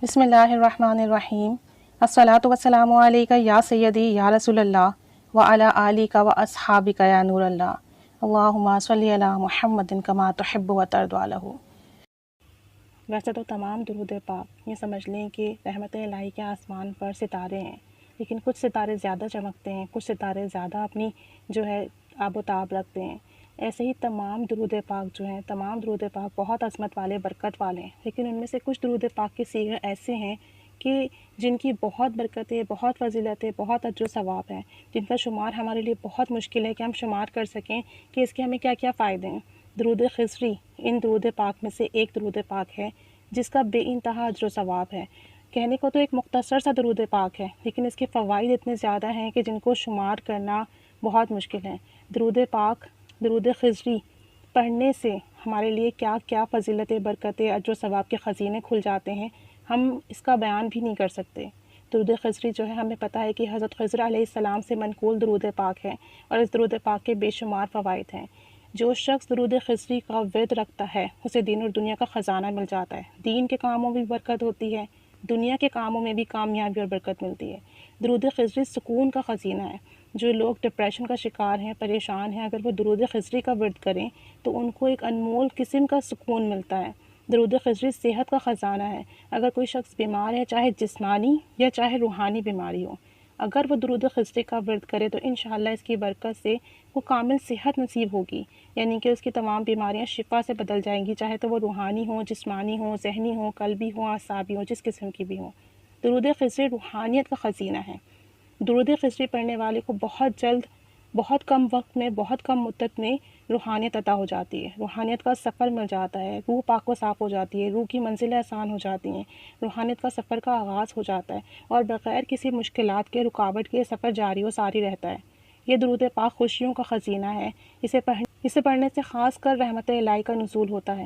بسم اللہ الرحمن الرحیم الصلاۃ والسلام علیک یا سیدی یا رسول اللہ وعلی آلک و اصحابک یا نور اللہ اللہم صلی علی محمد کما تحب و ترضی عنہ۔ ویسے تو تمام درود پاک یہ سمجھ لیں کہ رحمت الہی کے آسمان پر ستارے ہیں، لیکن کچھ ستارے زیادہ چمکتے ہیں، کچھ ستارے زیادہ اپنی آب و تاب رکھتے ہیں۔ ایسے ہی تمام درود پاک تمام درود پاک بہت عظمت والے، برکت والے ہیں، لیکن ان میں سے کچھ درود پاک کے صیغے ایسے ہیں کہ جن کی بہت برکتیں، بہت فضیلتیں، بہت اجر و ثواب ہیں، جن کا شمار ہمارے لیے بہت مشکل ہے کہ ہم شمار کر سکیں کہ اس کے ہمیں کیا کیا فائدے ہیں۔ درود خضری ان درود پاک میں سے ایک درود پاک ہے جس کا بے انتہا اجر و ثواب ہے۔ کہنے کو تو ایک مختصر سا درود پاک ہے، لیکن اس کے فوائد اتنے زیادہ ہیں کہ جن کو شمار کرنا بہت مشکل ہے۔ درود پاک، درود خضری پڑھنے سے ہمارے لیے کیا کیا فضیلتیں، برکتیں، اجر و ثواب کے خزینے کھل جاتے ہیں، ہم اس کا بیان بھی نہیں کر سکتے۔ درود خضری ہمیں پتہ ہے کہ حضرت خضر علیہ السلام سے منقول درود پاک ہے، اور اس درود پاک کے بے شمار فوائد ہیں۔ جو شخص درود خضری کا ورد رکھتا ہے اسے دین اور دنیا کا خزانہ مل جاتا ہے، دین کے کاموں میں بھی برکت ہوتی ہے، دنیا کے کاموں میں بھی کامیابی اور برکت ملتی ہے۔ درود خضری سکون کا خزینہ ہے۔ جو لوگ ڈپریشن کا شکار ہیں، پریشان ہیں، اگر وہ درود خضری کا ورد کریں تو ان کو ایک انمول قسم کا سکون ملتا ہے۔ درود خضری صحت کا خزانہ ہے۔ اگر کوئی شخص بیمار ہے، چاہے جسمانی یا چاہے روحانی بیماری ہو، اگر وہ درود خضری کا ورد کرے تو انشاءاللہ اس کی برکت سے وہ کامل صحت نصیب ہوگی، یعنی کہ اس کی تمام بیماریاں شفا سے بدل جائیں گی، چاہے تو وہ روحانی ہوں، جسمانی ہوں، ذہنی ہوں، قلبی ہوں، اعصابی ہوں، جس قسم کی بھی ہوں۔ درود خضری روحانیت کا خزینہ ہے۔ درود خضری پڑھنے والے کو بہت جلد، بہت کم وقت میں، بہت کم مدت میں روحانیت عطا ہو جاتی ہے، روحانیت کا سفر مل جاتا ہے، روح پاک و صاف ہو جاتی ہے، روح کی منزلیں آسان ہو جاتی ہیں، روحانیت کا سفر کا آغاز ہو جاتا ہے، اور بغیر کسی مشکلات کے، رکاوٹ کے سفر جاری و ساری رہتا ہے۔ یہ درود پاک خوشیوں کا خزینہ ہے۔ اسے پڑھنے سے خاص کر رحمت الہی کا نزول ہوتا ہے۔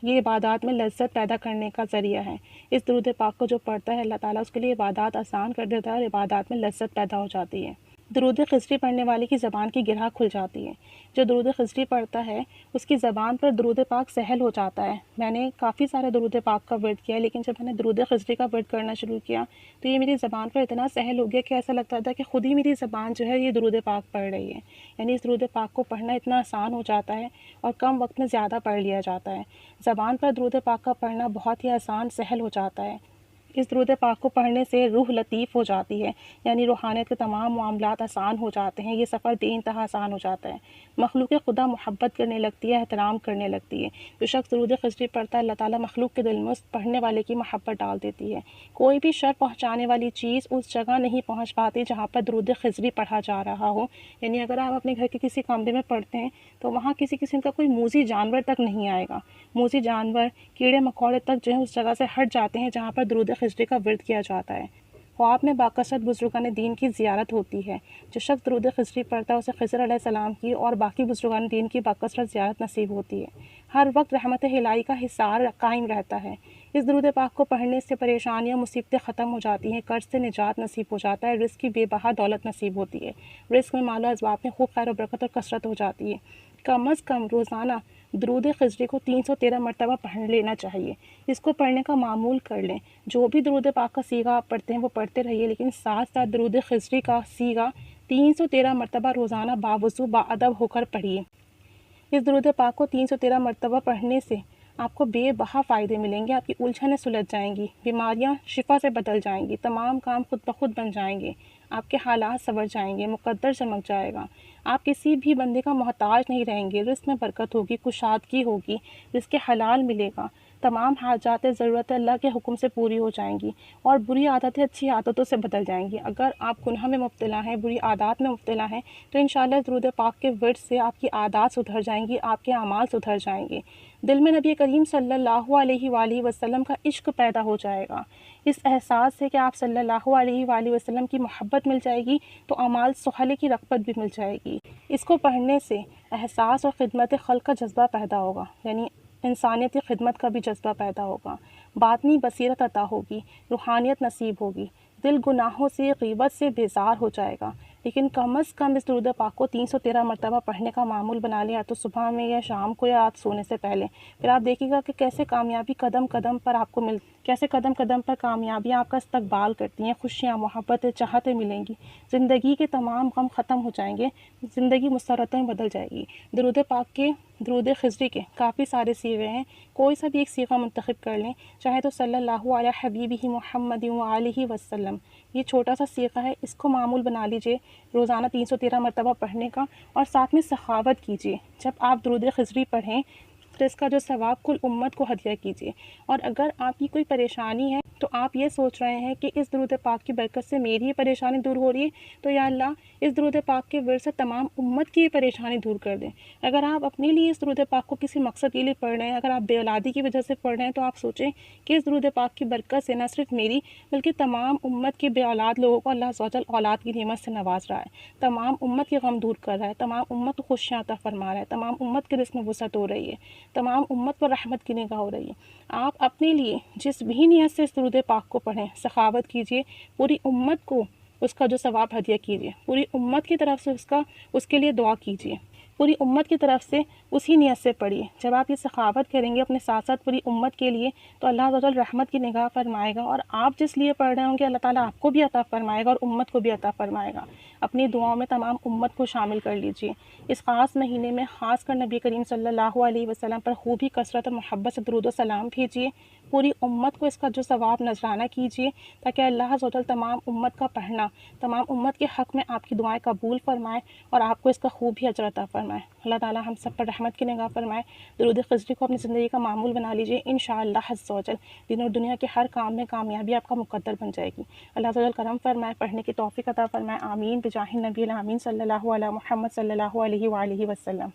یہ عبادات میں لذت پیدا کرنے کا ذریعہ ہے۔ اس درود پاک کو جو پڑھتا ہے، اللہ تعالیٰ اس کے لیے عبادات آسان کر دیتا ہے اور عبادات میں لذت پیدا ہو جاتی ہے۔ درود خضری پڑھنے والے کی زبان کی گرہ کھل جاتی ہے۔ جو درود خضری پڑھتا ہے اس کی زبان پر درود پاک سہل ہو جاتا ہے۔ میں نے کافی سارے درود پاک کا ورد کیا، لیکن جب میں نے درود خضری کا ورد کرنا شروع کیا تو یہ میری زبان پر اتنا سہل ہو گیا کہ ایسا لگتا تھا کہ خود ہی میری زبان یہ درود پاک پڑھ رہی ہے۔ یعنی اس درود پاک کو پڑھنا اتنا آسان ہو جاتا ہے اور کم وقت میں زیادہ پڑھ لیا جاتا ہے۔ زبان پر درود پاک کا پڑھنا بہت ہی آسان، سہل ہو جاتا ہے۔ اس درود پاک کو پڑھنے سے روح لطیف ہو جاتی ہے، یعنی روحانیت کے تمام معاملات آسان ہو جاتے ہیں، یہ سفر بے انتہا آسان ہو جاتا ہے۔ مخلوق خدا محبت کرنے لگتی ہے، احترام کرنے لگتی ہے۔ جو شخص درود خضری پڑھتا ہے، اللہ تعالیٰ مخلوق کے دل میں اس پڑھنے والے کی محبت ڈال دیتی ہے۔ کوئی بھی شر پہنچانے والی چیز اس جگہ نہیں پہنچ پاتی جہاں پر درود خضری پڑھا جا رہا ہو۔ یعنی اگر آپ اپنے گھر کے کسی کمرے میں پڑھتے ہیں تو وہاں کسی قسم کا کوئی موذی جانور تک نہیں آئے گا۔ موذی جانور، کیڑے مکوڑے تک اس جگہ سے ہٹ جاتے ہیں جہاں پر درود خضری کا ورد کیا جاتا ہے۔ خواب میں باکثرت بزرگان دین کی زیارت ہوتی ہے۔ جو شخص درود خضری پڑھتا ہے اسے خضر علیہ السلام کی اور باقی بزرگان دین کی باکثرت زیارت نصیب ہوتی ہے۔ ہر وقت رحمت الہی کا حصار قائم رہتا ہے۔ اس درود پاک کو پڑھنے سے پریشانیاں، مصیبتیں ختم ہو جاتی ہیں، قرض سے نجات نصیب ہو جاتا ہے، رزق کی بے بہا دولت نصیب ہوتی ہے، رزق میں مال و اسباب میں خوب خیر و برکت اور کثرت ہو جاتی ہے۔ کم از کم روزانہ درود خضری کو 313 مرتبہ پڑھ لینا چاہیے۔ اس کو پڑھنے کا معمول کر لیں۔ جو بھی درود پاک کا صیغہ آپ پڑھتے ہیں وہ پڑھتے رہیے، لیکن ساتھ ساتھ درود خضری کا صیغہ 313 مرتبہ روزانہ باوضو باادب ہو کر پڑھیے۔ اس درود پاک کو 313 مرتبہ پڑھنے سے آپ کو بے بہا فائدے ملیں گے، آپ کی الجھنیں سلجھ جائیں گی، بیماریاں شفا سے بدل جائیں گی، تمام کام خود بخود بن جائیں گے، آپ کے حالات سنور جائیں گے، مقدر چمک جائے گا، آپ کسی بھی بندے کا محتاج نہیں رہیں گے، رزق میں برکت ہوگی، کشادگی ہوگی، رزق حلال ملے گا، تمام حاجات ضرورت اللہ کے حکم سے پوری ہو جائیں گی، اور بری عادتیں اچھی عادتوں سے بدل جائیں گی۔ اگر آپ گناہ میں مبتلا ہیں، بری عادات میں مبتلا ہیں تو انشاءاللہ درود پاک کے ورد سے آپ کی عادات سدھر جائیں گی، آپ کے اعمال سدھر جائیں گے، دل میں نبی کریم صلی اللہ علیہ وآلہ وسلم کا عشق پیدا ہو جائے گا۔ اس احساس سے کہ آپ صلی اللہ علیہ وآلہ وسلم کی محبت مل جائے گی تو اعمال صالحہ کی رغبت بھی مل جائے گی۔ اس کو پڑھنے سے احساس اور خدمت خلق کا جذبہ پیدا ہوگا، یعنی انسانیت کی خدمت کا بھی جذبہ پیدا ہوگا، باطنی بصیرت عطا ہوگی، روحانیت نصیب ہوگی، دل گناہوں سے، غیبت سے بیزار ہو جائے گا۔ لیکن کم از کم اس درود پاک کو 313 مرتبہ پڑھنے کا معمول بنا لیں، یا تو صبح میں یا شام کو یا آپ سونے سے پہلے، پھر آپ دیکھیے گا کہ کیسے کامیابی قدم قدم پر آپ کو کیسے قدم قدم پر کامیابیاں آپ کا استقبال کرتی ہیں، خوشیاں، محبتیں، چاہتیں ملیں گی، زندگی کے تمام غم ختم ہو جائیں گے، زندگی مسرتیں بدل جائے گی۔ درود پاک کے، درود خضری کے کافی سارے صیغے ہیں، کوئی سا بھی ایک صیغہ منتخب کر لیں، چاہے تو صلی اللہ علیہ حبیبہ محمد وآلہ وسلم، یہ چھوٹا سا صیغہ ہے، اس کو معمول بنا لیجئے روزانہ 313 مرتبہ پڑھنے کا، اور ساتھ میں سخاوت کیجئے۔ جب آپ درود خضری پڑھیں تو اس کا جو ثواب کل امت کو ہدیہ کیجیے، اور اگر آپ کی کوئی پریشانی ہے تو آپ یہ سوچ رہے ہیں کہ اس درود پاک کی برکت سے میری یہ پریشانی دور ہو رہی ہے، تو یا اللہ اس درود پاک کے ورد سے تمام امت کی یہ پریشانی دور کر دیں۔ اگر آپ اپنے لیے اس درود پاک کو کسی مقصد کے لیے پڑھ رہے ہیں، اگر آپ بے اولادی کی وجہ سے پڑھ رہے ہیں، تو آپ سوچیں کہ اس درود پاک کی برکت سے نہ صرف میری بلکہ تمام امت کے بے اولاد لوگوں کو اللہ عز و جل اولاد کی نعمت سے نواز رہا ہے، تمام امت کے غم دور کر رہا ہے، تمام امت کو خوشیاں عطا فرما رہا ہے، تمام امت کے رزق میں وسعت ہو رہی ہے، تمام امت پر رحمت کی نگاہ ہو رہی ہے۔ آپ اپنے لیے جس بھی نیت سے اس درود پاک کو پڑھیں، سخاوت کیجیے، پوری امت کو اس کا جو ثواب ہدیہ کیجیے، پوری امت کی طرف سے اس کے لیے دعا کیجیے، پوری امت کی طرف سے اسی نیت سے پڑھیے۔ جب آپ یہ سخاوت کریں گے اپنے ساتھ ساتھ پوری امت کے لیے، تو اللہ عز و جل رحمت کی نگاہ فرمائے گا، اور آپ جس لیے پڑھ رہے ہوں گے اللہ تعالیٰ آپ کو بھی عطا فرمائے گا اور امت کو بھی عطا فرمائے گا۔ اپنی دعاؤں میں تمام امت کو شامل کر لیجیے۔ اس خاص مہینے میں خاص کر نبی کریم صلی اللہ علیہ وسلم پر خوبی کثرت اور محبت سے درود و سلام بھیجیے، پوری امت کو اس کا جو ثواب نذرانہ کیجیے، تاکہ اللہ عز و جل تمام امت کا پڑھنا، تمام امت کے حق میں آپ کی دعائیں قبول فرمائے اور آپ کو اس کا خوب ہی اجر عطا فرمائے۔ اللہ تعالیٰ ہم سب پر رحمت کی نگاہ فرمائے۔ درود خضری کو اپنی زندگی کا معمول بنا لیجیے، انشاءاللہ عز و جل دین اور دنیا کے ہر کام میں کامیابی آپ کا مقدر بن جائے گی۔ اللہ عز و جل کرم فرمائے، پڑھنے کی توفیق عطا فرمائے، آمین بجاہ النبی الامین صلی اللہ علیہ محمد صلی اللہ علیہ وآلہ وسلم۔